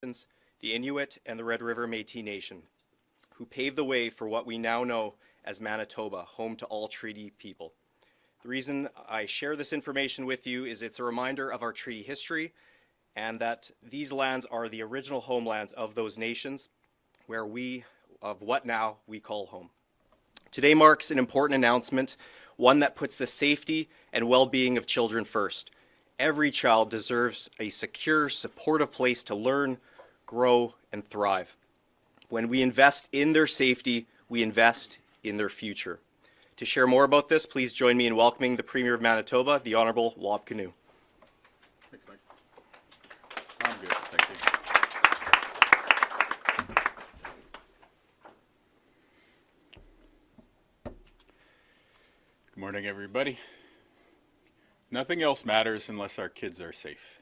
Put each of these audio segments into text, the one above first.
the Inuit and the Red River Métis Nation, who paved the way for what we now know as Manitoba, home to all treaty people. The reason I share this information with you is it's a reminder of our treaty history and that these lands are the original homelands of those nations where of what now we call home. Today marks an important announcement, one that puts the safety and well-being of children first. Every child deserves a secure, supportive place to learn, grow, and thrive. When we invest in their safety, we invest in their future. To share more about this, please join me in welcoming the Premier of Manitoba, the Honourable Wab Kinew. Thanks, Mike. I'm good, thank you. Good morning, everybody. Nothing else matters unless our kids are safe.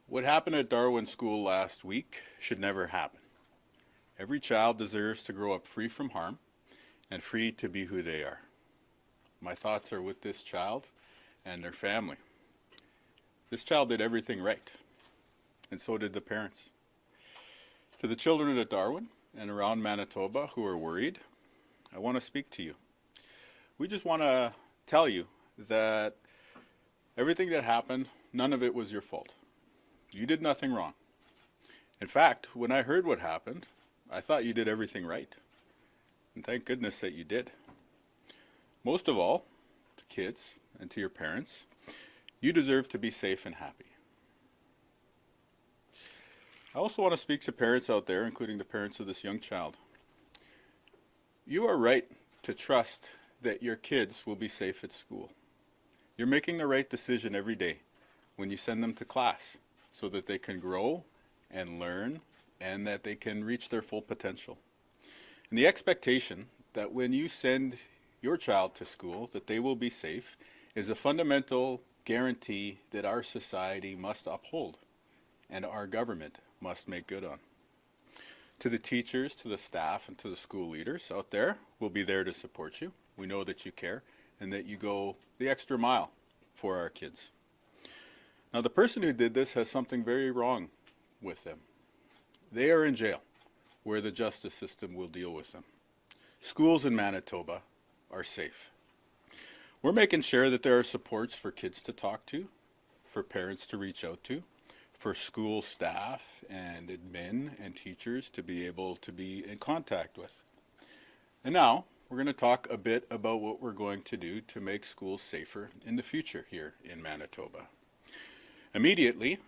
What happened at Darwin School last week should never happen. Every child deserves to grow up free from harm and free to be who they are. My thoughts are with this child and their family. This child did everything right, and so did the parents. To the children at Darwin and around Manitoba who are worried, I want to speak to you. We just want to tell you that everything that happened, none of it was your fault. You did nothing wrong. In fact, when I heard what happened, I thought you did everything right. And thank goodness that you did. Most of all, to kids and to your parents, you deserve to be safe and happy. I also want to speak to parents out there, including the parents of this young child. You are right to trust that your kids will be safe at school. You're making the right decision every day when you send them to class so that they can grow and learn and that they can reach their full potential. And the expectation that when you send your child to school that they will be safe is a fundamental guarantee that our society must uphold and our government must make good on. To the teachers, to the staff, and to the school leaders out there, we'll be there to support you. We know that you care and that you go the extra mile for our kids. Now, the person who did this has something very wrong with them. They are in jail, where the justice system will deal with them. Schools in Manitoba are safe. We're making sure that there are supports for kids to talk to, for parents to reach out to, for school staff and admin and teachers to be able to be in contact with. And now, we're going to talk a bit about what we're going to do to make schools safer in the future here in Manitoba. Immediately,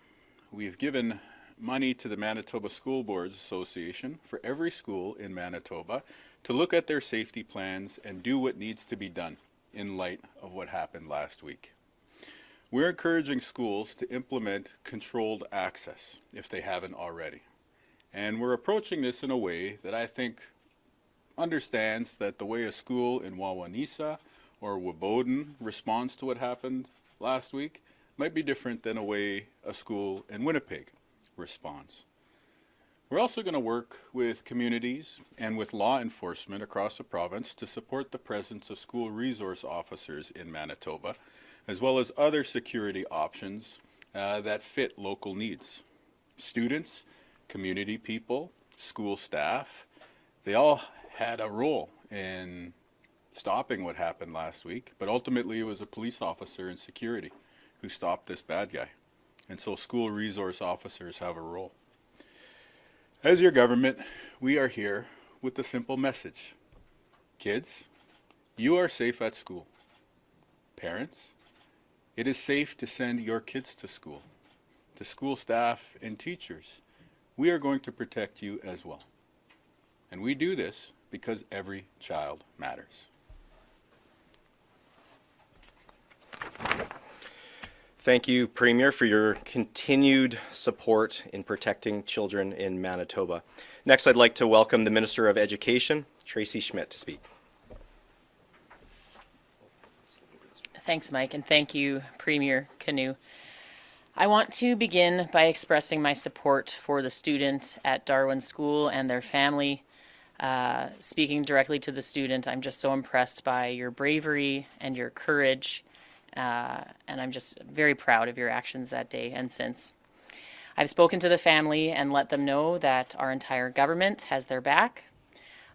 we've given money to the Manitoba School Boards Association for every school in Manitoba to look at their safety plans and do what needs to be done in light of what happened last week. We're encouraging schools to implement controlled access if they haven't already. And we're approaching this in a way that I think understands that the way a school in Wawanesa or Wabodin responds to what happened last week might be different than a way a school in Winnipeg responds. We're also going to work with communities and with law enforcement across the province to support the presence of school resource officers in Manitoba, as well as other security options that fit local needs. Students, community people, school staff, they all had a role in stopping what happened last week, but ultimately it was a police officer in security who stopped this bad guy. And so school resource officers have a role. As your government, we are here with a simple message. Kids, you are safe at school. Parents, it is safe to send your kids to school. To school staff and teachers, we are going to protect you as well. And we do this because every child matters. Thank you, Premier, for your continued support in protecting children in Manitoba. Next, I'd like to welcome the Minister of Education, Tracy Schmidt, to speak. Thanks, Mike, and thank you, Premier Kinew. I want to begin by expressing my support for the student at Darwin School and their family. Speaking directly to the student, I'm just so impressed by your bravery and your courage, and I'm just very proud of your actions that day and since. I've spoken to the family and let them know that our entire government has their back.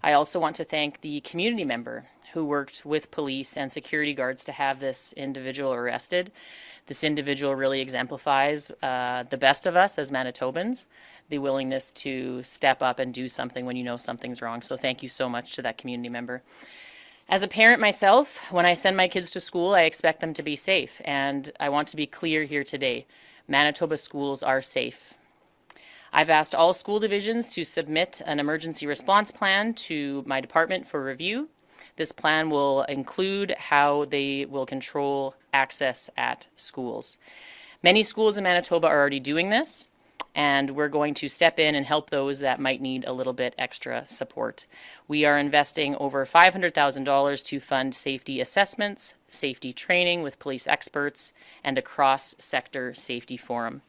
I also want to thank the community member who worked with police and security guards to have this individual arrested. This individual really exemplifies the best of us as Manitobans, the willingness to step up and do something when you know something's wrong. So thank you so much to that community member. As a parent myself, when I send my kids to school, I expect them to be safe. And I want to be clear here today, Manitoba schools are safe. I've asked all school divisions to submit an emergency response plan to my department for review. This plan will include how they will control access at schools. Many schools in Manitoba are already doing this, and we're going to step in and help those that might need a little bit extra support. We are investing over $500,000 to fund safety assessments, safety training with police experts, and a cross-sector safety forum.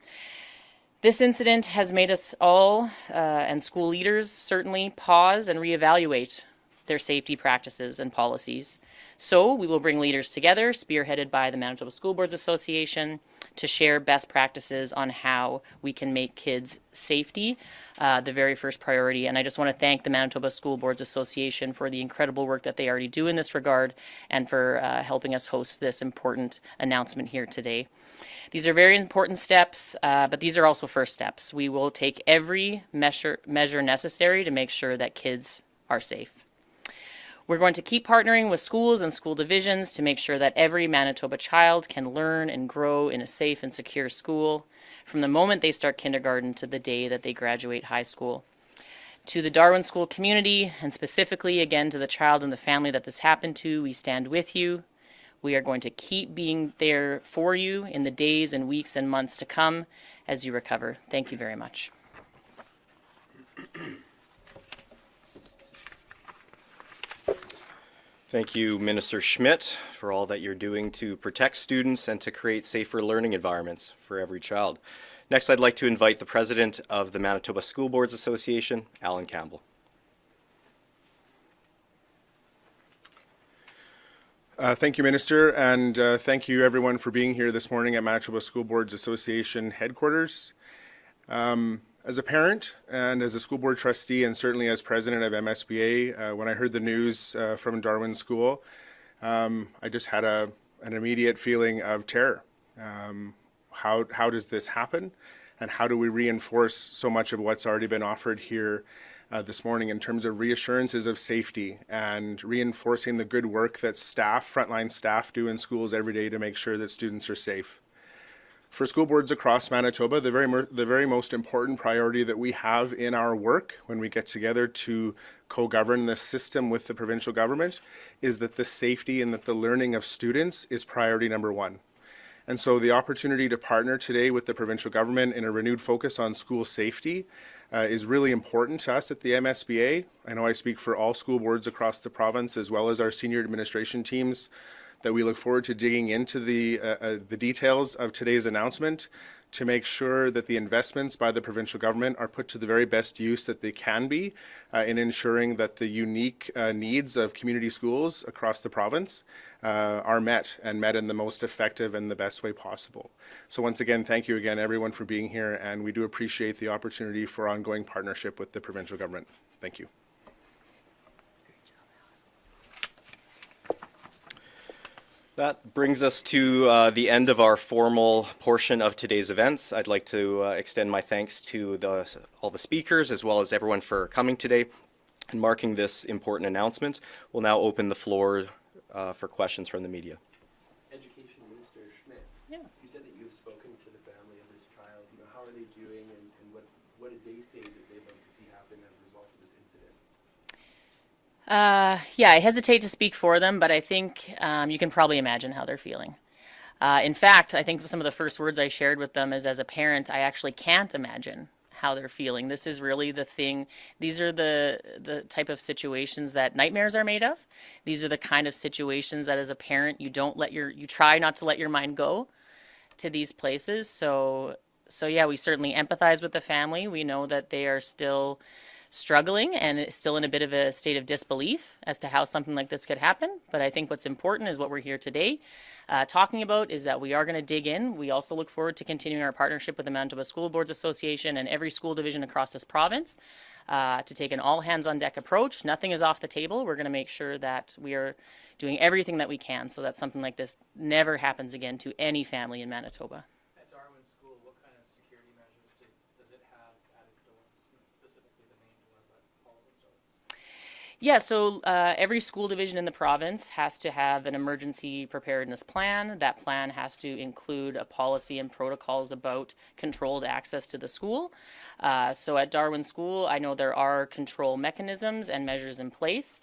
This incident has made us all, and school leaders certainly, pause and reevaluate their safety practices and policies. So we will bring leaders together, spearheaded by the Manitoba School Boards Association, to share best practices on how we can make kids' safety the very first priority. And I just want to thank the Manitoba School Boards Association for the incredible work that they already do in this regard and for helping us host this important announcement here today. These are very important steps, but these are also first steps. We will take every measure necessary to make sure that kids are safe. We're going to keep partnering with schools and school divisions to make sure that every Manitoba child can learn and grow in a safe and secure school from the moment they start kindergarten to the day that they graduate high school. To the Darwin School community, and specifically again to the child and the family that this happened to, we stand with you. We are going to keep being there for you in the days and weeks and months to come as you recover. Thank you very much. Thank you, Minister Schmidt, for all that you're doing to protect students and to create safer learning environments for every child. Next, I'd like to invite the President of the Manitoba School Boards Association, Alan Campbell. Thank you, Minister, and thank you everyone for being here this morning at Manitoba School Boards Association headquarters. As a parent and as a school board trustee and certainly as president of MSBA, when I heard the news from Darwin School, I just had an immediate feeling of terror. How does this happen? And how do we reinforce so much of what's already been offered here this morning in terms of reassurances of safety and reinforcing the good work that frontline staff do in schools every day to make sure that students are safe? For school boards across Manitoba, the very most important priority that we have in our work when we get together to co-govern the system with the provincial government is that the safety and that the learning of students is priority number one. And so the opportunity to partner today with the provincial government in a renewed focus on school safety is really important to us at the MSBA. I know I speak for all school boards across the province as well as our senior administration teams that we look forward to digging into the details of today's announcement to make sure that the investments by the provincial government are put to the very best use that they can be in ensuring that the unique needs of community schools across the province are met and met in the most effective and the best way possible. So once again, thank you again everyone for being here, and we do appreciate the opportunity for ongoing partnership with the provincial government. Thank you. That brings us to the end of our formal portion of today's events. I'd like to extend my thanks to all the speakers as well as everyone for coming today and marking this important announcement. We'll now open the floor for questions from the media. Education Minister Schmidt, Yeah. you said that you've spoken to the family of this child. How are they doing, and what did they say that they'd like to see happen as a result of this incident? Yeah, I hesitate to speak for them, but I think you can probably imagine how they're feeling. In fact, I think some of the first words I shared with them is, as a parent, I actually can't imagine how they're feeling. This is really the thing. These are the type of situations that nightmares are made of. These are the kind of situations that, as a parent, you try not to let your mind go to these places. So yeah, we certainly empathize with the family. We know that they are still struggling and is still in a bit of a state of disbelief as to how something like this could happen. But I think what's important is what we're here today talking about is that we are going to dig in. We also look forward to continuing our partnership with the Manitoba School Boards Association and every school division across this province to take an all hands on deck approach. Nothing is off the table. We're going to make sure that we are doing everything that we can so that something like this never happens again to any family in Manitoba. At Darwin School, what kind of security measures does it have at its doors? Not specifically the main door, but all of its doors? Yeah, so every school division in the province has to have an emergency preparedness plan. That plan has to include a policy and protocols about controlled access to the school. So at Darwin School, I know there are control mechanisms and measures in place.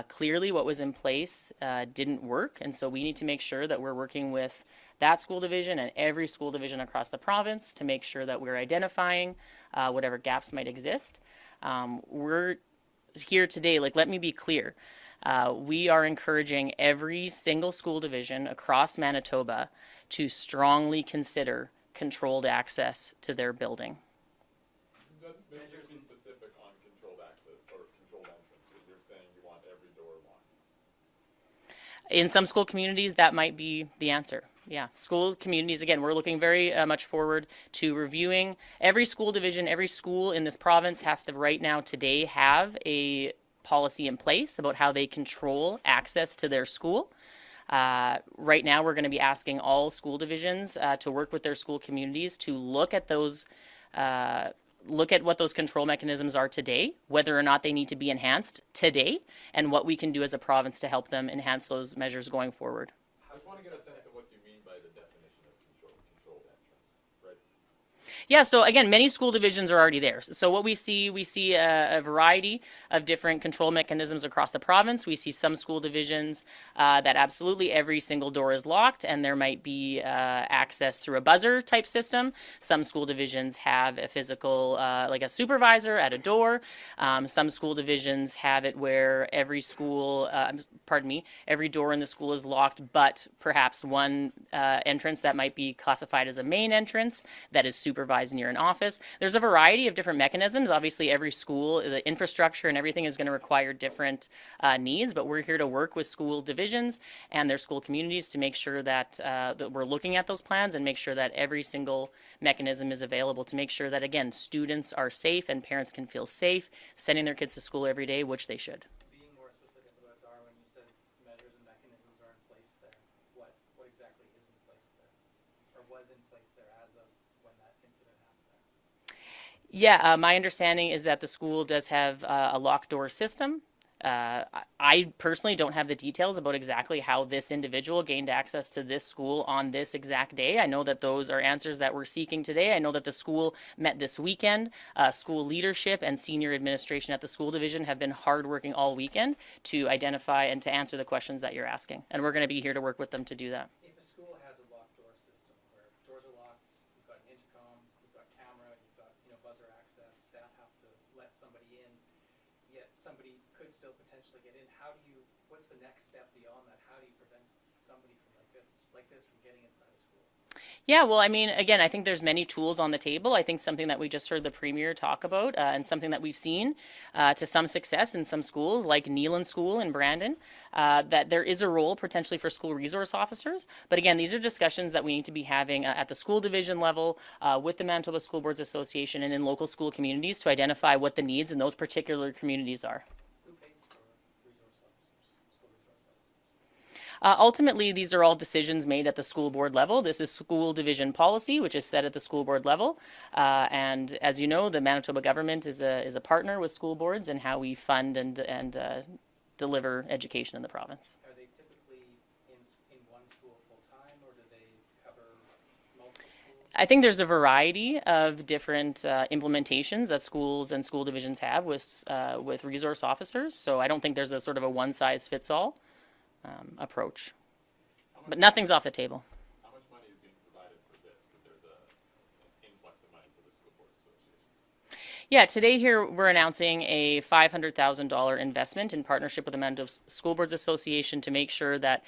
Clearly, what was in place didn't work, and so we need to make sure that we're working with that school division and every school division across the province to make sure that we're identifying whatever gaps might exist. We're here today, let me be clear. We are encouraging every single school division across Manitoba to strongly consider controlled access to their building. Let's be specific on controlled access or controlled entrance, because you're saying you want every door locked. In some school communities, that might be the answer. Yeah, school communities, again, we're looking very much forward to reviewing. Every school division, every school in this province has to right now today have a policy in place about how they control access to their school. Right now, we're going to be asking all school divisions to work with their school communities to look at those look at what those control mechanisms are today, whether or not they need to be enhanced today, and what we can do as a province to help them enhance those measures going forward. I just want to get a sense of what you mean by the definition of controlled entrance, right? Yeah, so again, many school divisions are already there. So what we see a variety of different control mechanisms across the province. We see some school divisions that absolutely every single door is locked and there might be access through a buzzer type system. Some school divisions have a physical, like a supervisor at a door. Some school divisions have it where every school, every door in the school is locked, but perhaps one entrance that might be classified as a main entrance that is supervised near an office. There's a variety of different mechanisms. Obviously, every school, the infrastructure and everything is going to require different needs, but we're here to work with school divisions and their school communities to make sure that, that we're looking at those plans and make sure that every single mechanism is available to make sure that, again, students are safe and parents can feel safe sending their kids to school every day, which they should. Being more specific about Darwin, you said measures and mechanisms are in place there. What exactly is in place there, or was in place there as of when that incident happened there? Yeah, my understanding is that the school does have a locked door system. I personally don't have the details about exactly how this individual gained access to this school on this exact day. I know that those are answers that we're seeking today. I know that the school met this weekend. School leadership and senior administration at the school division have been hardworking all weekend to identify and to answer the questions that you're asking. And we're going to be here to work with them to do that. If a school has a locked door system where doors are locked, you've got an intercom, you've got camera, you've got buzzer access, staff have to let somebody in, yet somebody could still potentially get in. What's the next step beyond that? How do you prevent somebody from like this from getting inside a school? Yeah, well, I mean, again, I think there's many tools on the table. I think something that we just heard the Premier talk about and something that we've seen to some success in some schools, like Neelan School in Brandon, that there is a role potentially for school resource officers. But again, these are discussions that we need to be having at the school division level with the Manitoba School Boards Association and in local school communities to identify what the needs in those particular communities are. Who pays for resource officers, school resource officers? Ultimately, these are all decisions made at the school board level. This is school division policy, which is set at the school board level. And as you know, the Manitoba government is a partner with school boards in how we fund and deliver education in the province. Are they typically in one school full-time, or do they cover multiple schools? I think there's a variety of different implementations that schools and school divisions have with resource officers. So I don't think there's a sort of a one-size-fits-all approach. But nothing's off the table. How much money is being provided for this? Because there's an influx of money to the School Boards Association. Yeah, today here we're announcing a $500,000 investment in partnership with the Manitoba School Boards Association to make sure that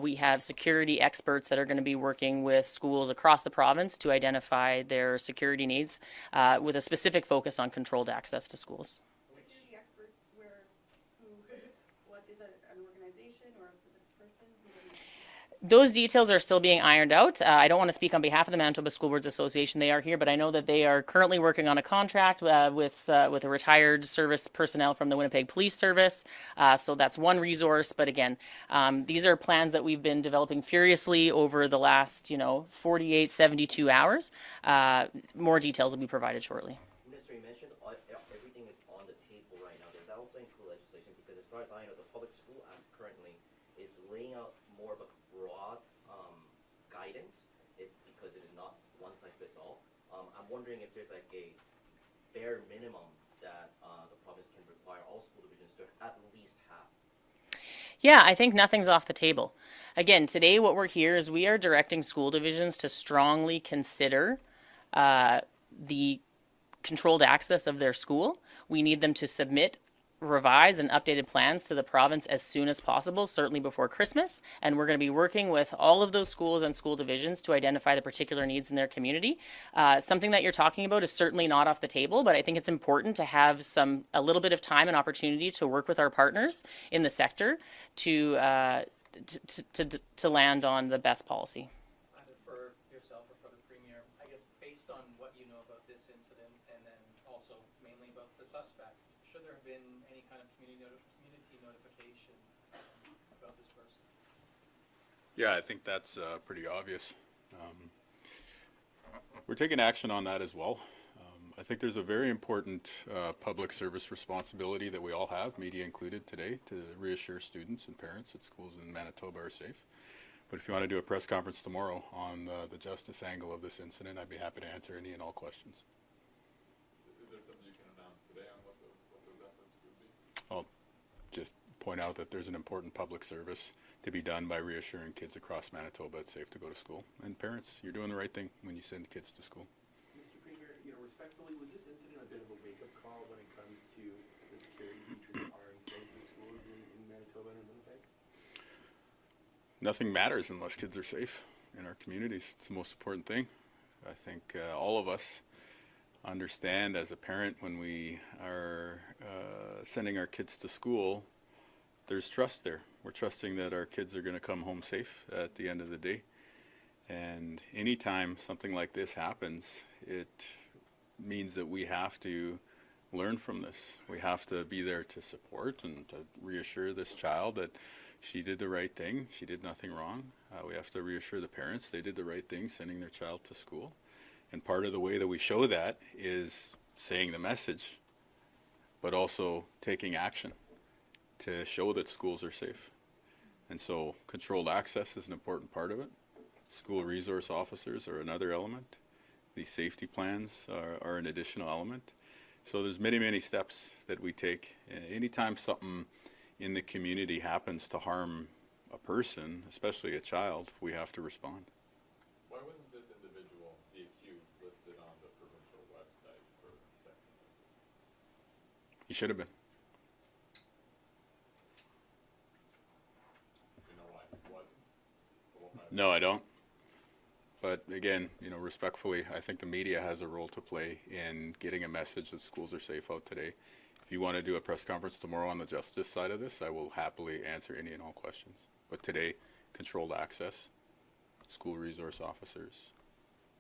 we have security experts that are going to be working with schools across the province to identify their security needs with a specific focus on controlled access to schools. Those details are still being ironed out. I don't want to speak on behalf of the Manitoba School Boards Association. They are here, but I know that they are currently working on a contract with a retired service personnel from the Winnipeg Police Service. So that's one resource. But again, these are plans that we've been developing furiously over the last, 48, 72 hours. More details will be provided shortly. Minister, you mentioned everything is on the table right now. Does that also include legislation? Because as far as I know, the Public School Act currently is laying out more of a broad guidance because it is not one size fits all. I'm wondering if there's like a bare minimum that the province can require all school divisions to at least have. Yeah, I think nothing's off the table. Again, today what we're here is we are directing school divisions to strongly consider the controlled access of their school. We need them to submit revised and updated plans to the province as soon as possible, certainly before Christmas. And we're going to be working with all of those schools and school divisions to identify the particular needs in their community. Something that you're talking about is certainly not off the table, but I think it's important to have a little bit of time and opportunity to work with our partners in the sector to land on the best policy. Either for yourself or for the Premier, I guess based on what you know about this incident and then also mainly about the suspect, should there have been any kind of community notification about this person? Yeah, I think that's pretty obvious. We're taking action on that as well. I think there's a very important public service responsibility that we all have, media included today, to reassure students and parents that schools in Manitoba are safe. But if you want to do a press conference tomorrow on the justice angle of this incident, I'd be happy to answer any and all questions. Is there something you can announce today on what those efforts would be? I'll just point out that there's an important public service to be done by reassuring kids across Manitoba it's safe to go to school. And parents, you're doing the right thing when you send kids to school. Mr. Premier, respectfully, was this incident a bit of a wake-up call when it comes to the security features that are in place in schools in Manitoba and in Winnipeg? Nothing matters unless kids are safe in our communities. It's the most important thing. I think all of us understand as a parent when we are sending our kids to school, there's trust there. We're trusting that our kids are going to come home safe at the end of the day. And anytime something like this happens, it means that we have to learn from this. We have to be there to support and to reassure this child that she did the right thing. She did nothing wrong. We have to reassure the parents they did the right thing sending their child to school. And part of the way that we show that is saying the message, but also taking action to show that schools are safe. And so controlled access is an important part of it. School resource officers are another element. These safety plans are an additional element. So there's many, many steps that we take. Anytime something in the community happens to harm a person, especially a child, we have to respond. Why wasn't this individual, the accused, listed on the provincial website for sex offenses? He should have been. You know why he wasn't? No, I don't. But again, respectfully, I think the media has a role to play in getting a message that schools are safe out today. If you want to do a press conference tomorrow on the justice side of this, I will happily answer any and all questions. But today, controlled access, school resource officers,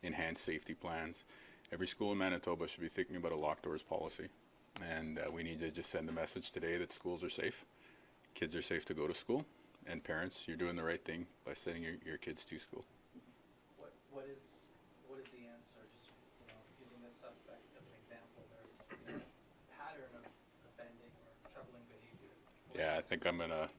enhanced safety plans. Every school in Manitoba should be thinking about a locked doors policy. And we need to just send the message today that schools are safe. Kids are safe to go to school. And parents, you're doing the right thing by sending your kids to school. What is the answer? Just using this suspect as an example, there's a pattern of offending or troubling behavior. Yeah, I think I'm gonna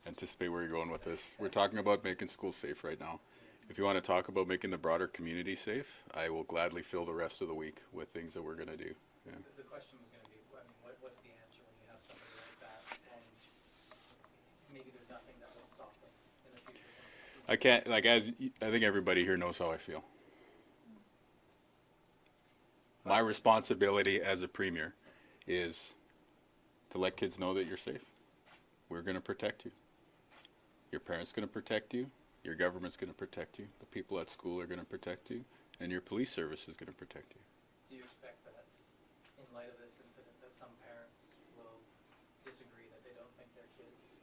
anticipate where you're going with this. We're talking about making schools safe right now. If you want to talk about making the broader community safe, I will gladly fill the rest of the week with things that we're gonna do. Yeah. The question was going to be, what's the answer when you have somebody like that, and maybe there's nothing that will stop them in the future? I can't, I think everybody here knows how I feel. My responsibility as a premier is to let kids know that you're safe. We're going to protect you. Your parents going to protect you. Your government's going to protect you. The people at school are going to protect you. And your police service is going to protect you. Do you expect that, in light of this incident, that some parents will disagree, that they don't think their kids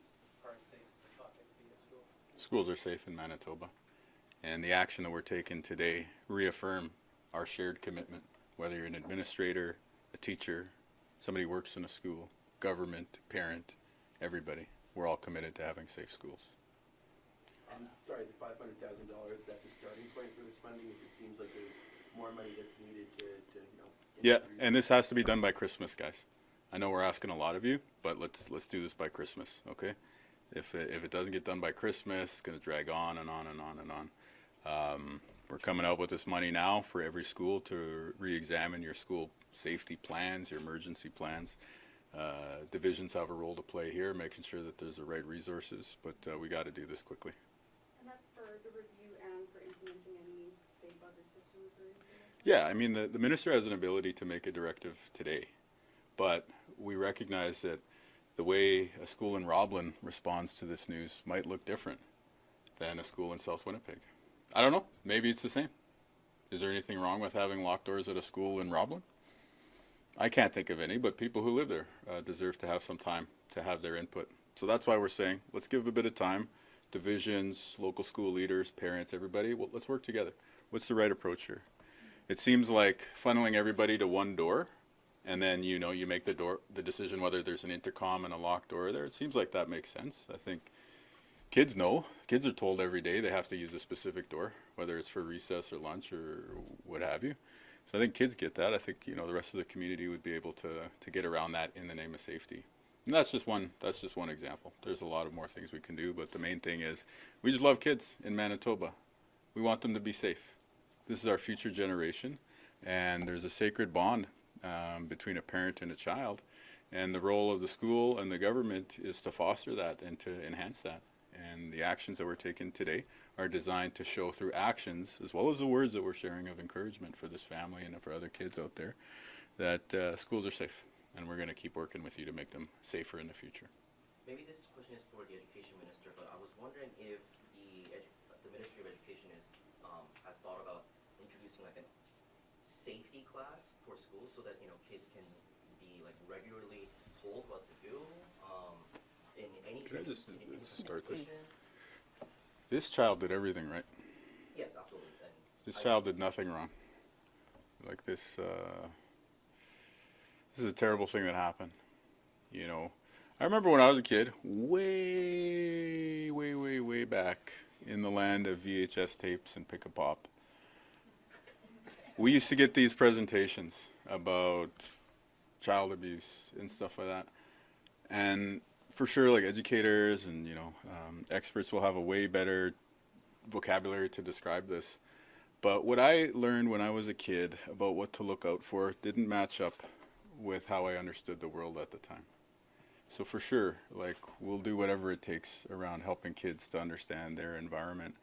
are as safe as they thought they would be at school? Schools are safe in Manitoba. And the action that we're taking today reaffirm our shared commitment, whether you're an administrator, a teacher, somebody who works in a school, government, parent, everybody. We're all committed to having safe schools. Sorry, the $500,000, that's a starting point for this funding. If it seems like there's more money that's needed to Yeah, and this has to be done by Christmas, guys. I know we're asking a lot of you, but let's do this by Christmas, okay? If it doesn't get done by Christmas, it's going to drag on and on and on and on. We're coming out with this money now for every school to re-examine your school safety plans, your emergency plans. Divisions have a role to play here, making sure that there's the right resources, but we got to do this quickly. And that's for the review and for implementing any safe buzzer systems or anything? Yeah, I mean, the minister has an ability to make a directive today, but we recognize that the way a school in Roblin responds to this news might look different than a school in South Winnipeg. I don't know, maybe it's the same. Is there anything wrong with having locked doors at a school in Roblin? I can't think of any, but people who live there deserve to have some time to have their input. So that's why we're saying, let's give a bit of time. Divisions, local school leaders, parents, everybody, well, let's work together. What's the right approach here? It seems like funneling everybody to one door, and then you make the decision whether there's an intercom and a locked door there. It seems like that makes sense. I think kids know. Kids are told every day they have to use a specific door, whether it's for recess or lunch or what have you. So I think kids get that. I think the rest of the community would be able to get around that in the name of safety. And that's just one example. There's a lot of more things we can do, but the main thing is we just love kids in Manitoba. We want them to be safe. This is our future generation, and there's a sacred bond between a parent and a child, and the role of the school and the government is to foster that and to enhance that. And the actions that we're taking today are designed to show through actions, as well as the words that we're sharing of encouragement for this family and for other kids out there, that schools are safe. And we're going to keep working with you to make them safer in the future. Maybe this question is for the Education Minister, but I was wondering if the Ministry of Education has thought about introducing like a safety class for schools so that kids can be like regularly told what to do. In any. Can I just start this? This child did everything right. Yes, absolutely. And this child did nothing wrong. Like this. This is a terrible thing that happened. I remember when I was a kid, way back in the land of VHS tapes and pick a pop. We used to get these presentations about child abuse and stuff like that. And for sure, like educators and, experts will have a way better vocabulary to describe this. But what I learned when I was a kid about what to look out for didn't match up with how I understood the world at the time. So for sure, like, we'll do whatever it takes around helping kids to understand their environment.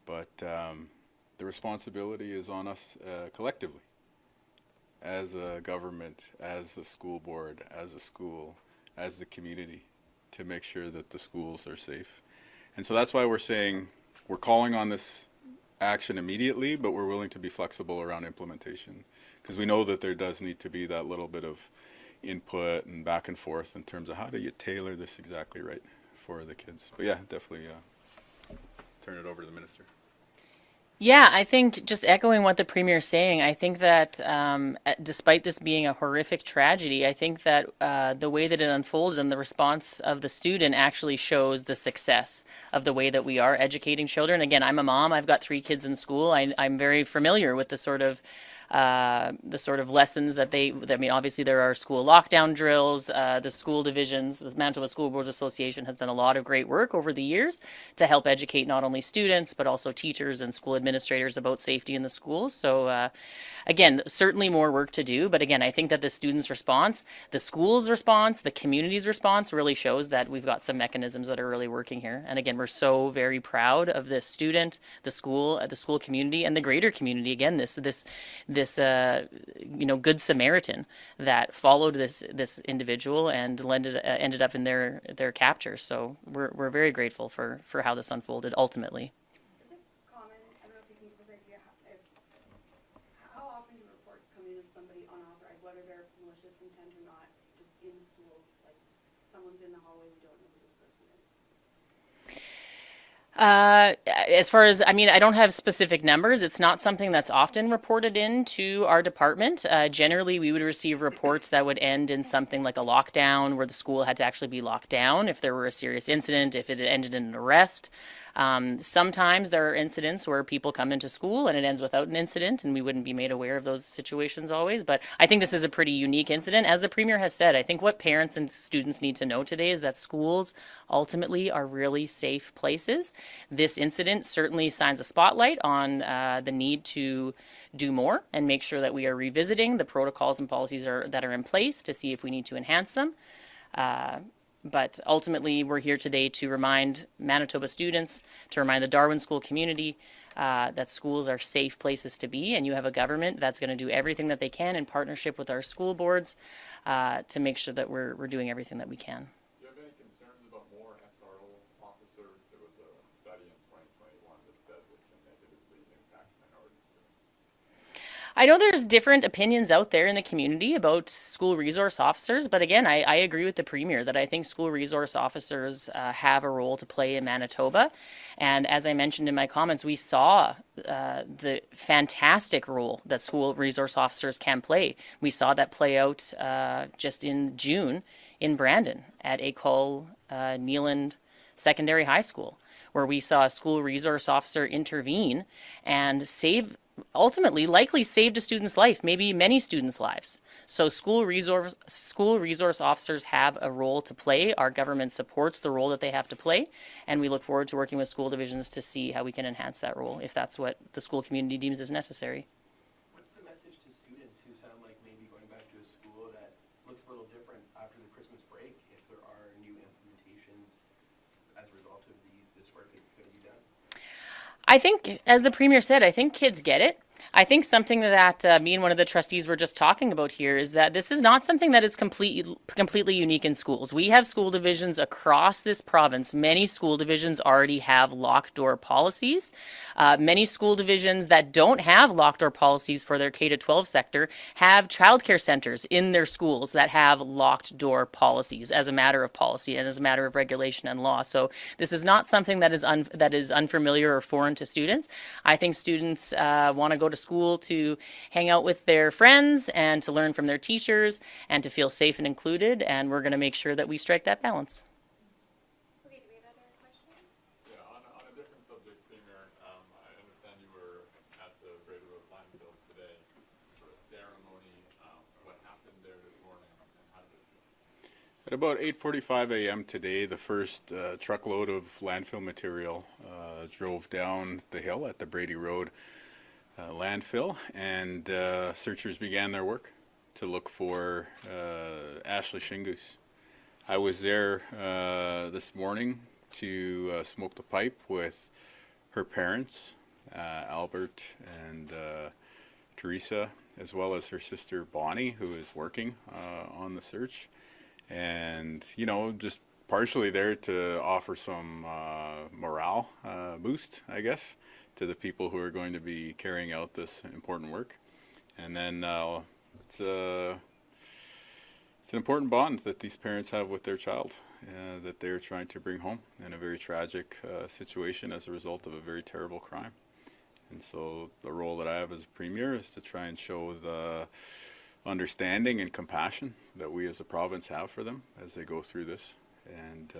But the responsibility is on us collectively, as a government, as a school board, as a school, as the community, to make sure that the schools are safe. And so that's why we're saying we're calling on this action immediately, but we're willing to be flexible around implementation, because we know that there does need to be that little bit of input and back and forth in terms of how do you tailor this exactly right for the kids. But yeah, definitely turn it over to the minister. Yeah, I think just echoing what the Premier is saying, I think that despite this being a horrific tragedy, I think that the way that it unfolded and the response of the student actually shows the success of the way that we are educating children. Again, I'm a mom. I've got 3 kids in school. I'm very familiar with the sort of lessons that obviously there are school lockdown drills, the school divisions, the Manitoba School Boards Association has done a lot of great work over the years to help educate not only students, but also teachers and school administrators about safety in the schools. So again, certainly more work to do. But again, I think that the students' response, the school's response, the community's response really shows that we've got some mechanisms that are really working here. And again, we're so very proud of the student, the school community, and the greater community. Again, this good Samaritan that followed this individual and ended up in their capture. So we're very grateful for how this unfolded ultimately. Is it common, I don't know if you can give us an idea, how often do reports come in of somebody unauthorized, whether they're malicious intent or not, just in school, like someone's in the hallway, we don't know who this person is? As far as, I mean, I don't have specific numbers. It's not something that's often reported in to our department. Generally, we would receive reports that would end in something like a lockdown where the school had to actually be locked down if there were a serious incident, if it ended in an arrest. Sometimes there are incidents where people come into school and it ends without an incident, and we wouldn't be made aware of those situations always. But I think this is a pretty unique incident. As the Premier has said, I think what parents and students need to know today is that schools ultimately are really safe places. This incident certainly shines a spotlight on the need to do more and make sure that we are revisiting the protocols and policies that are in place to see if we need to enhance them. But ultimately, we're here today to remind Manitoba students, to remind the Darwin School community that schools are safe places to be, and you have a government that's going to do everything that they can in partnership with our school boards to make sure that we're doing everything that we can. Do you have any concerns about more SRO officers? There was a study in 2021 that said it can negatively impact minority students. I know there's different opinions out there in the community about school resource officers, but again, I agree with the Premier that I think school resource officers have a role to play in Manitoba. And as I mentioned in my comments, we saw the fantastic role that school resource officers can play. We saw that play out just in June in Brandon at École Neeland Secondary High School, where we saw a school resource officer intervene and ultimately likely saved a student's life, maybe many students' lives. So school resource officers have a role to play. Our government supports the role that they have to play, and we look forward to working with school divisions to see how we can enhance that role if that's what the school community deems is necessary. What's the message to students who sound like maybe going back to a school that looks a little different after the Christmas break if there are new implementations as a result of this work that's going to be done? I think, as the Premier said, I think kids get it. I think something that me and one of the trustees were just talking about here is that this is not something that is completely unique in schools. We have school divisions across this province. Many school divisions already have locked door policies. Many school divisions that don't have locked door policies for their K-12 sector have childcare centers in their schools that have locked door policies as a matter of policy and as a matter of regulation and law. So this is not something that is unfamiliar or foreign to students. I think students want to go to school to hang out with their friends and to learn from their teachers and to feel safe and included, and we're going to make sure that we strike that balance. Okay, do we have other questions? Yeah, on a different subject, Premier, I understand you were at the Brady Road landfill today for a ceremony. What happened there this morning, and how did it feel? At about 8:45 a.m. today, the first truckload of landfill material drove down the hill at the Brady Road landfill, and searchers began their work to look for Ashley Shingoose. I was there this morning to smoke the pipe with her parents, Albert and Teresa, as well as her sister Bonnie, who is working on the search. And, you know, just partially there to offer some morale boost, I guess, to the people who are going to be carrying out this important work. And then it's an important bond that these parents have with their child that they're trying to bring home in a very tragic situation as a result of a very terrible crime. And so the role that I have as a Premier is to try and show the understanding and compassion that we as a province have for them as they go through this. And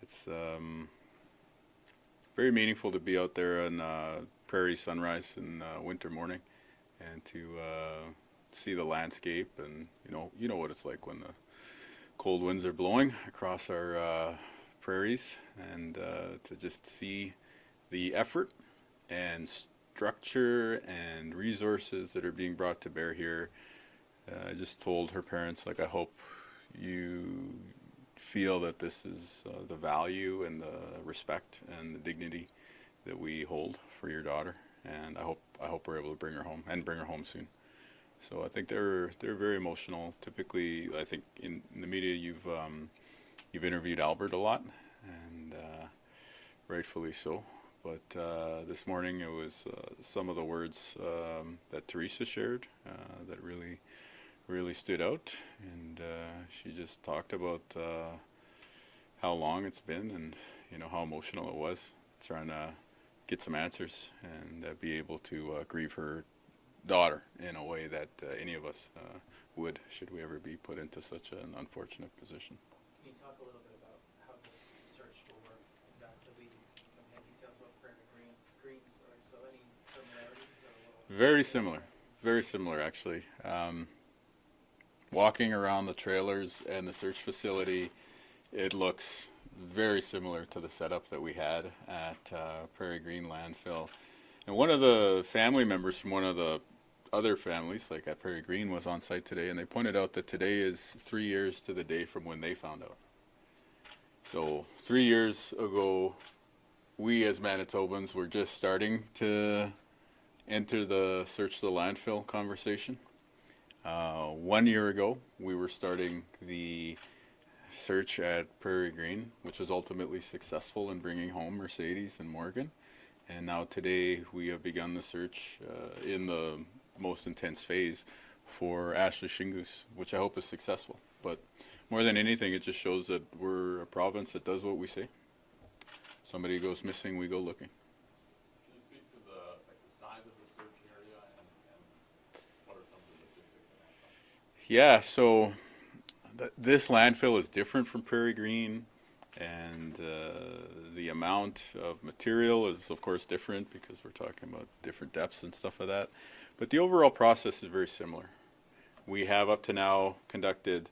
it's very meaningful to be out there on prairie sunrise in winter morning and to see the landscape. And you know what it's like when the cold winds are blowing across our prairies, and to just see the effort and structure and resources that are being brought to bear here. I just told her parents, like, I hope you feel that this is the value and the respect and the dignity that we hold for your daughter, and I hope we're able to bring her home and bring her home soon. So I think they're very emotional. Typically, I think in the media you've interviewed Albert a lot, and rightfully so. But this morning it was some of the words that Teresa shared that really stood out, and she just talked about how long it's been, and you know, how emotional it was trying to get some answers and be able to grieve her daughter in a way that any of us would, should we ever be put into such an unfortunate position. Can you talk a little bit about how this search will work exactly? Any details about Prairie Greens, or so any similarities? Very similar actually. Walking around the trailers and the search facility, it looks very similar to the setup that we had at Prairie Green landfill. And one of the family members from one of the other families, like at Prairie Green, was on site today, and they pointed out that today is 3 years to the day from when they found out. So 3 years ago, we as Manitobans were just starting to enter the search the landfill conversation. 1 year ago, we were starting the search at Prairie Green, which was ultimately successful in bringing home Mercedes and Morgan. And now today, we have begun the search in the most intense phase for Ashley Shingoose, which I hope is successful. But more than anything, it just shows that we're a province that does what we say. Somebody goes missing, we go looking. Can you speak to the size of the search area and what are some of the logistics of that? Yeah, so this landfill is different from Prairie Green, and the amount of material is of course different because we're talking about different depths and stuff like that. But the overall process is very similar. We have up to now conducted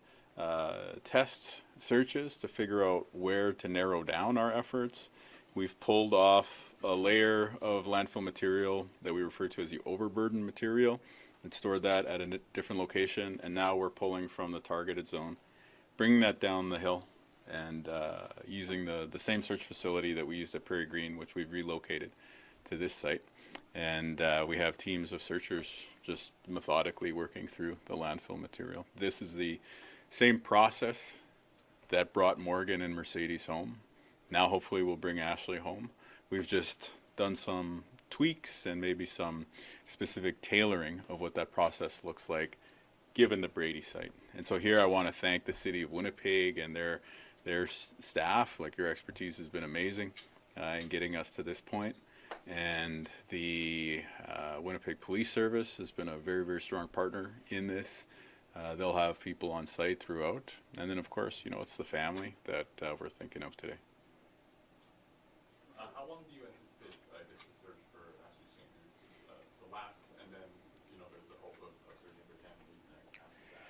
test searches to figure out where to narrow down our efforts. We've pulled off a layer of landfill material that we refer to as the overburden material and stored that at a different location, and now we're pulling from the targeted zone, bringing that down the hill and using the same search facility that we used at Prairie Green, which we've relocated to this site. And we have teams of searchers just methodically working through the landfill material. This is the same process that brought Morgan and Mercedes home. Now hopefully we'll bring Ashley home. We've just done some tweaks and maybe some specific tailoring of what that process looks like given the Brady site. And so here I want to thank the city of Winnipeg and their staff. Like, your expertise has been amazing in getting us to this point. And the Winnipeg Police Service has been a very, very strong partner in this. They'll have people on site throughout. And then, of course, you know, it's the family that we're thinking of today. How long do you anticipate this search for Ashley Shingoose to last? And then, you know, there's the hope of searching for families next after that.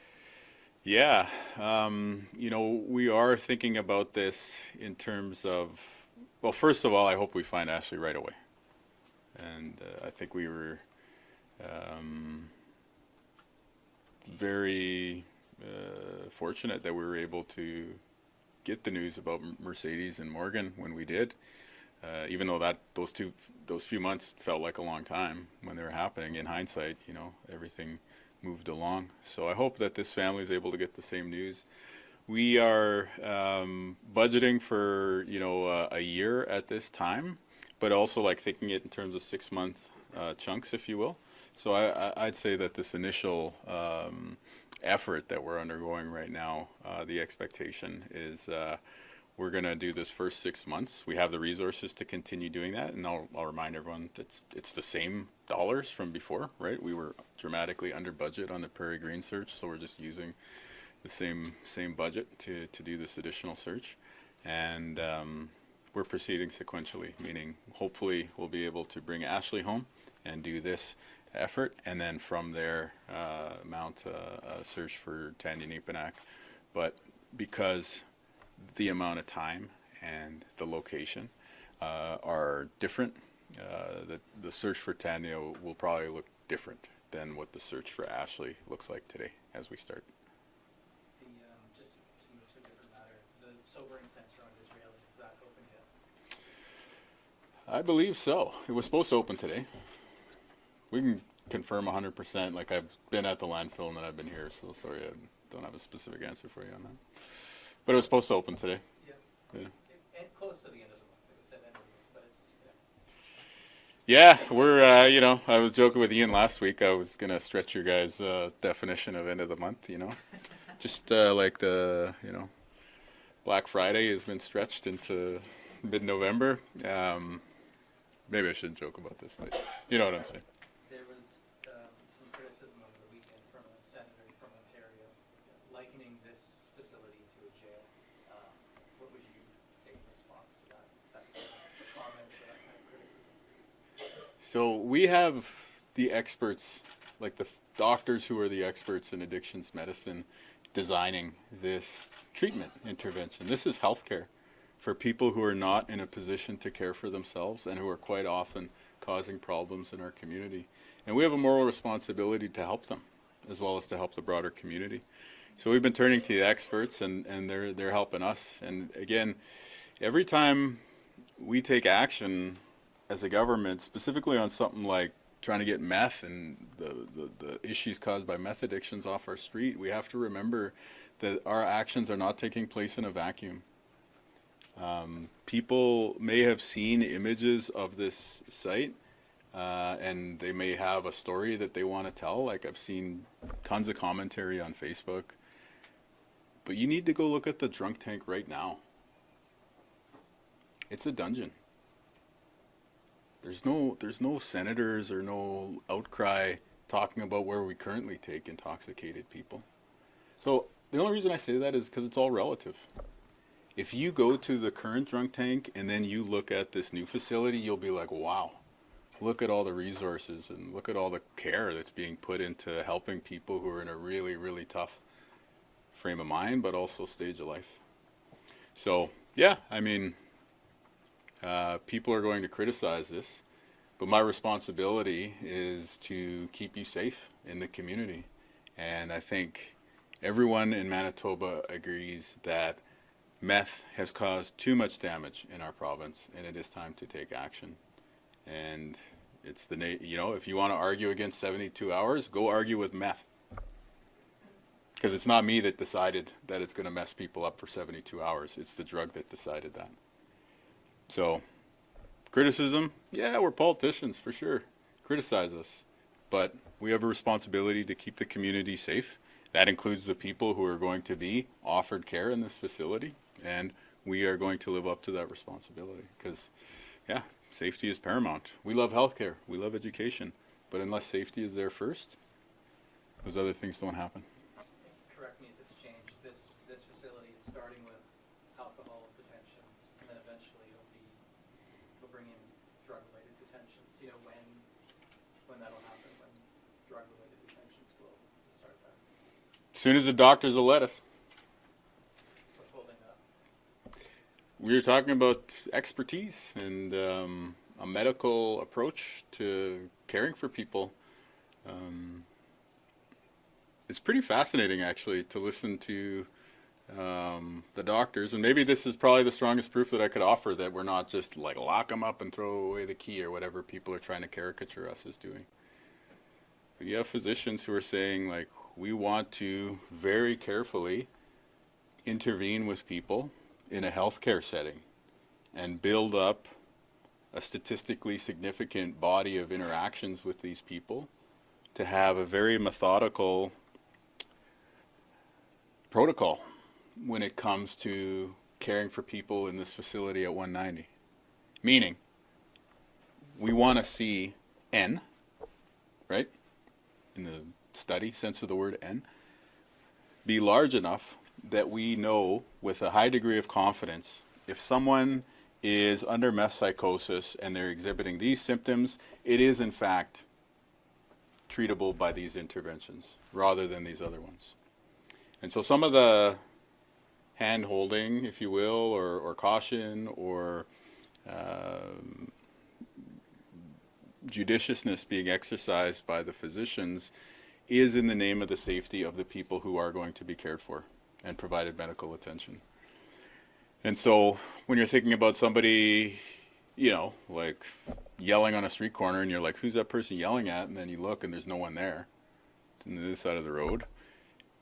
Yeah, you know, we are thinking about this in terms of, well, first of all, I hope we find Ashley right away. And I think we were very fortunate that we were able to get the news about Mercedes and Morgan when we did. Even though those few months felt like a long time when they were happening, in hindsight, you know, everything moved along. So I hope that this family is able to get the same news. We are budgeting for, you know, a year at this time, but also like thinking it in terms of 6 month chunks, if you will. So I'd say that this initial effort that we're undergoing right now, the expectation is we're going to do this first 6 months. We have the resources to continue doing that, and I'll remind everyone that it's the same dollars from before, right? We were dramatically under budget on the Prairie Green search, so we're just using the same budget to do this additional search. And we're proceeding sequentially, meaning hopefully we'll be able to bring Ashley home and do this effort, and then from there mount a search for Tanya Nepanak. But because the amount of time and the location are different, the search for Tanya will probably look different than what the search for Ashley looks like today as we start. Just to move to a different matter, the sobering center on Disraeli, is that open yet? I believe so. It was supposed to open today. We can confirm 100%. Like, I've been at the landfill and then I've been here, so sorry, I don't have a specific answer for you on that. But it was supposed to open today. Yeah. And close to the end of the month. It was said end of the month, but it's, Yeah, we're, you know, I was joking with Ian last week. I was going to stretch your guys' definition of end of the month, you know. Just like the, you know, Black Friday has been stretched into mid-November. Maybe I shouldn't joke about this, but you know what I'm saying. There was some criticism over the weekend from a senator from Ontario likening this facility to a jail. What would you say in response to that comment or that kind of criticism? So we have the experts, like the doctors who are the experts in addictions medicine, designing this treatment intervention. This is healthcare for people who are not in a position to care for themselves and who are quite often causing problems in our community. And we have a moral responsibility to help them, as well as to help the broader community. So we've been turning to the experts, and they're helping us. And again, every time we take action as a government, specifically on something like trying to get meth and the issues caused by meth addictions off our street, we have to remember that our actions are not taking place in a vacuum. People may have seen images of this site and they may have a story that they want to tell. Like, I've seen tons of commentary on Facebook, but you need to go look at the drunk tank right now. It's a dungeon. There's no senators or no outcry talking about where we currently take intoxicated people. So the only reason I say that is because it's all relative. If you go to the current drunk tank and then you look at this new facility, you'll be like, wow, look at all the resources and look at all the care that's being put into helping people who are in a really, really tough frame of mind, but also stage of life. So yeah, I mean, people are going to criticize this, but my responsibility is to keep you safe in the community. And I think everyone in Manitoba agrees that meth has caused too much damage in our province, and it is time to take action. And it's if you want to argue against 72 hours, go argue with meth. Because it's not me that decided that it's going to mess people up for 72 hours. It's the drug that decided that. So, criticism, yeah, we're politicians for sure. Criticize us. But we have a responsibility to keep the community safe. That includes the people who are going to be offered care in this facility. And we are going to live up to that responsibility. Because, yeah, safety is paramount. We love healthcare. We love education. But unless safety is there first, those other things don't happen. Correct me if it's changed. This facility is starting with alcohol detentions, and then eventually it'll bring in drug-related detentions. Do you know when that'll happen? When drug-related detentions will start that? As soon as the doctors will let us. What's holding that? We were talking about expertise and a medical approach to caring for people. It's pretty fascinating, actually, to listen to the doctors, and maybe this is probably the strongest proof that I could offer that we're not just like lock them up and throw away the key or whatever people are trying to caricature us as doing. But you have physicians who are saying, like, we want to very carefully intervene with people in a healthcare setting and build up a statistically significant body of interactions with these people to have a very methodical protocol when it comes to caring for people in this facility at 190. Meaning, we want to see N, right, in the study sense of the word N, be large enough that we know with a high degree of confidence if someone is under meth psychosis and they're exhibiting these symptoms, it is in fact treatable by these interventions rather than these other ones. And so some of the hand-holding, if you will, or caution, or judiciousness being exercised by the physicians is in the name of the safety of the people who are going to be cared for and provided medical attention. And so when you're thinking about somebody, like yelling on a street corner and you're like, who's that person yelling at? And then you look and there's no one there on the other side of the road.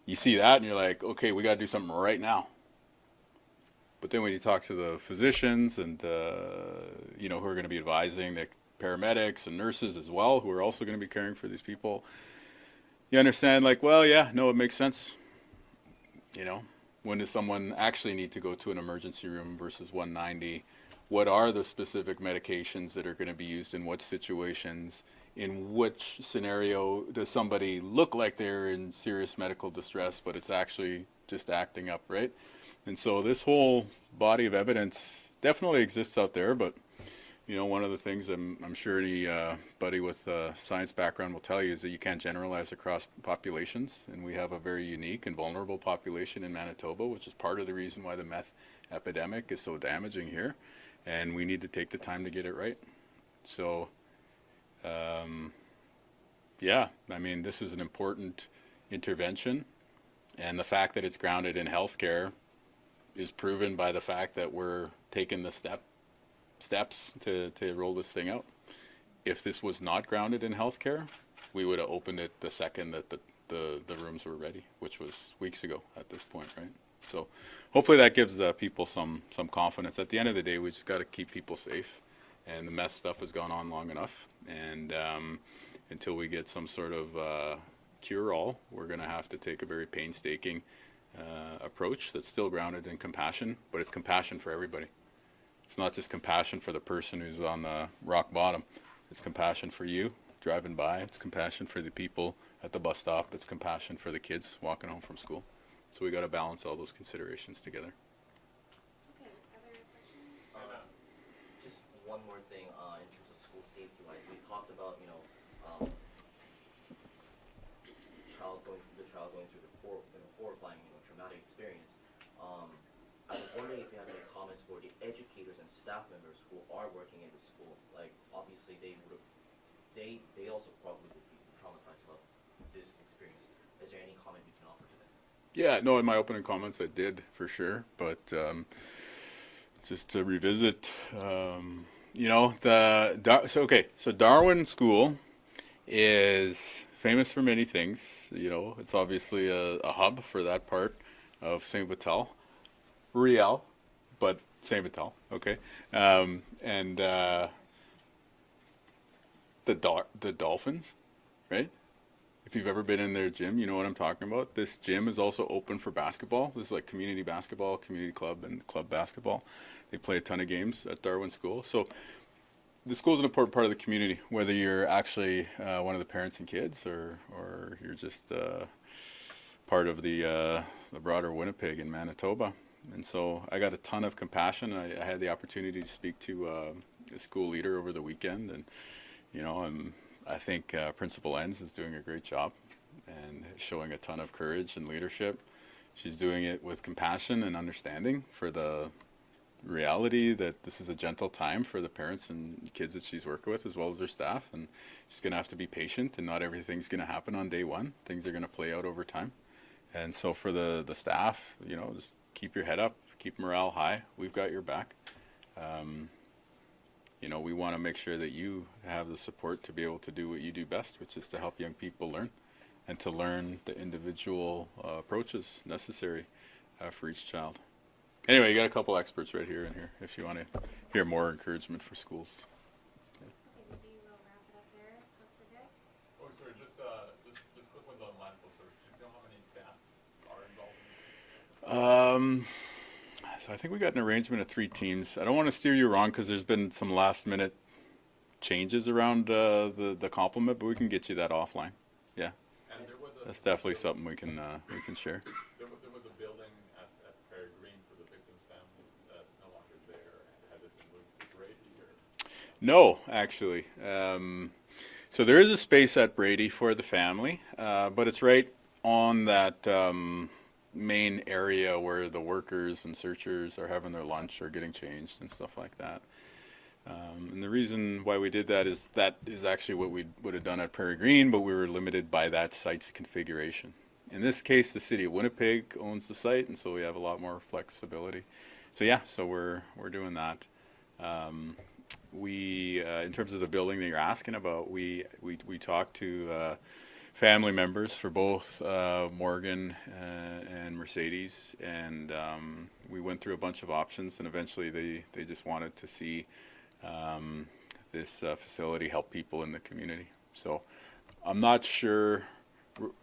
You see that and you're like, okay, we got to do something right now. But then when you talk to the physicians and, who are going to be advising the paramedics and nurses as well, who are also going to be caring for these people, you understand, like, well, yeah, no, it makes sense. When does someone actually need to go to an emergency room versus 190? What are the specific medications that are going to be used in what situations? In which scenario does somebody look like they're in serious medical distress, but it's actually just acting up, right? And so this whole body of evidence definitely exists out there, but you know, one of the things I'm sure anybody with a science background will tell you is that you can't generalize across populations, and we have a very unique and vulnerable population in Manitoba, which is part of the reason why the meth epidemic is so damaging here, and we need to take the time to get it right. So, yeah, I mean, this is an important intervention, and the fact that it's grounded in healthcare is proven by the fact that we're taking the steps to roll this thing out. If this was not grounded in healthcare, we would have opened it the second that the rooms were ready, which was weeks ago at this point, right? So hopefully that gives people some confidence. At the end of the day, we just got to keep people safe, and the meth stuff has gone on long enough, and until we get some sort of cure-all, we're going to have to take a very painstaking approach that's still grounded in compassion, but it's compassion for everybody. It's not just compassion for the person who's on the rock bottom. It's compassion for you driving by. It's compassion for the people at the bus stop. It's compassion for the kids walking home from school. So we got to balance all those considerations together. Okay, other questions? Just one more thing in terms of school safety-wise. We talked about, you know, the child going through the horrifying, you know, traumatic experience. I was wondering if you have any comments for the educators and staff members who are working in the school. Like, obviously, they also probably would be traumatized about this experience. Is there any comment you can offer to them? Yeah, no, in my opening comments I did for sure, but just to revisit, you know, so Darwin School is famous for many things. You know, it's obviously a hub for that part of Saint Vital. Real, but Saint Vital, okay, and the Dolphins, right? If you've ever been in their gym, you know what I'm talking about. This gym is also open for basketball. This is like community basketball, community club, and club basketball. They play a ton of games at Darwin School. So the school is an important part of the community, whether you're actually one of the parents and kids or you're just part of the broader Winnipeg in Manitoba. And so I got a ton of compassion. I had the opportunity to speak to a school leader over the weekend, and you know, I think Principal Enns is doing a great job and showing a ton of courage and leadership. She's doing it with compassion and understanding for the reality that this is a gentle time for the parents and kids that she's working with, as well as their staff, and she's going to have to be patient, and not everything's going to happen on day one. Things are going to play out over time. And so for the staff, you know, just keep your head up, keep morale high. We've got your back. You know, we want to make sure that you have the support to be able to do what you do best, which is to help young people learn and to learn the individual approaches necessary for each child. Anyway, you got a couple experts right here and here if you want to hear more encouragement for schools. Okay, maybe we'll wrap it up there. Dr. Vic? Oh, sorry, just quick ones on landfill service. Do you know how many staff are involved in this? So I think we got an arrangement of 3 teams. I don't want to steer you wrong because there's been some last-minute changes around the complement, but we can get you that offline. Yeah, And there was that's definitely something we can share. there was a building at Prairie Green for the victims' families that's no longer there. Has it been moved to Brady or? No, actually. So there is a space at Brady for the family, but it's right on that main area where the workers and searchers are having their lunch or getting changed and stuff like that. And the reason why we did that is actually what we would have done at Prairie Green, but we were limited by that site's configuration. In this case, the city of Winnipeg owns the site, and so we have a lot more flexibility. So yeah, so we're doing that. We, in terms of the building that you're asking about, we talked to family members for both Morgan and Mercedes, and we went through a bunch of options, and eventually they just wanted to see this facility help people in the community. So I'm not sure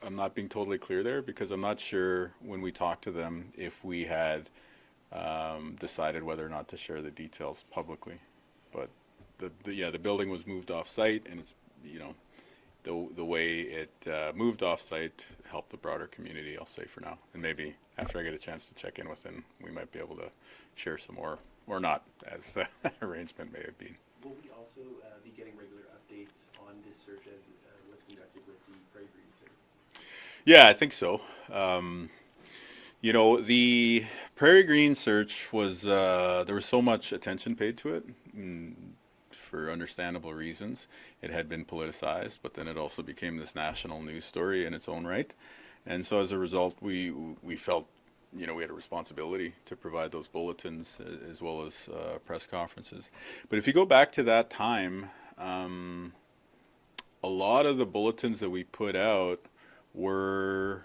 I'm not being totally clear there because I'm not sure when we talked to them if we had decided whether or not to share the details publicly. But the building was moved off site, and it's, you know, the way it moved off site helped the broader community, I'll say for now. And maybe after I get a chance to check in with them, we might be able to share some more, or not, as the arrangement may have been. Will we also be getting regular updates on this search as was conducted with the Prairie Green search? Yeah, I think so. You know, the Prairie Green search was, there was so much attention paid to it, for understandable reasons. It had been politicized, but then it also became this national news story in its own right. And so as a result, we felt, you know, we had a responsibility to provide those bulletins as well as press conferences. But if you go back to that time, a lot of the bulletins that we put out were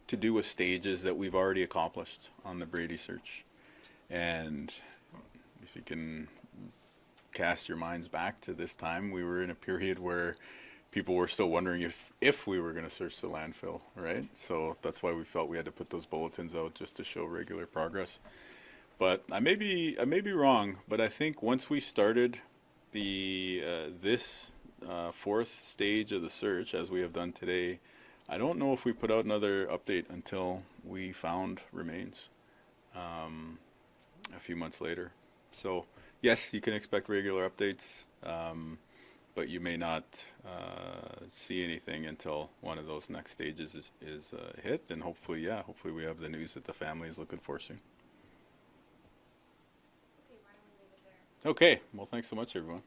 to do with stages that we've already accomplished on the Brady search. And if you can cast your minds back to this time, we were in a period where people were still wondering if we were going to search the landfill, right? So that's why we felt we had to put those bulletins out, just to show regular progress. But I may be wrong, but I think once we started the this fourth stage of the search, as we have done today, I don't know if we put out another update until we found remains a few months later. So yes, you can expect regular updates, but you may not see anything until one of those next stages is hit, and hopefully we have the news that the family is looking for soon. Okay, why don't we leave it there? Okay, well, thanks so much, everyone.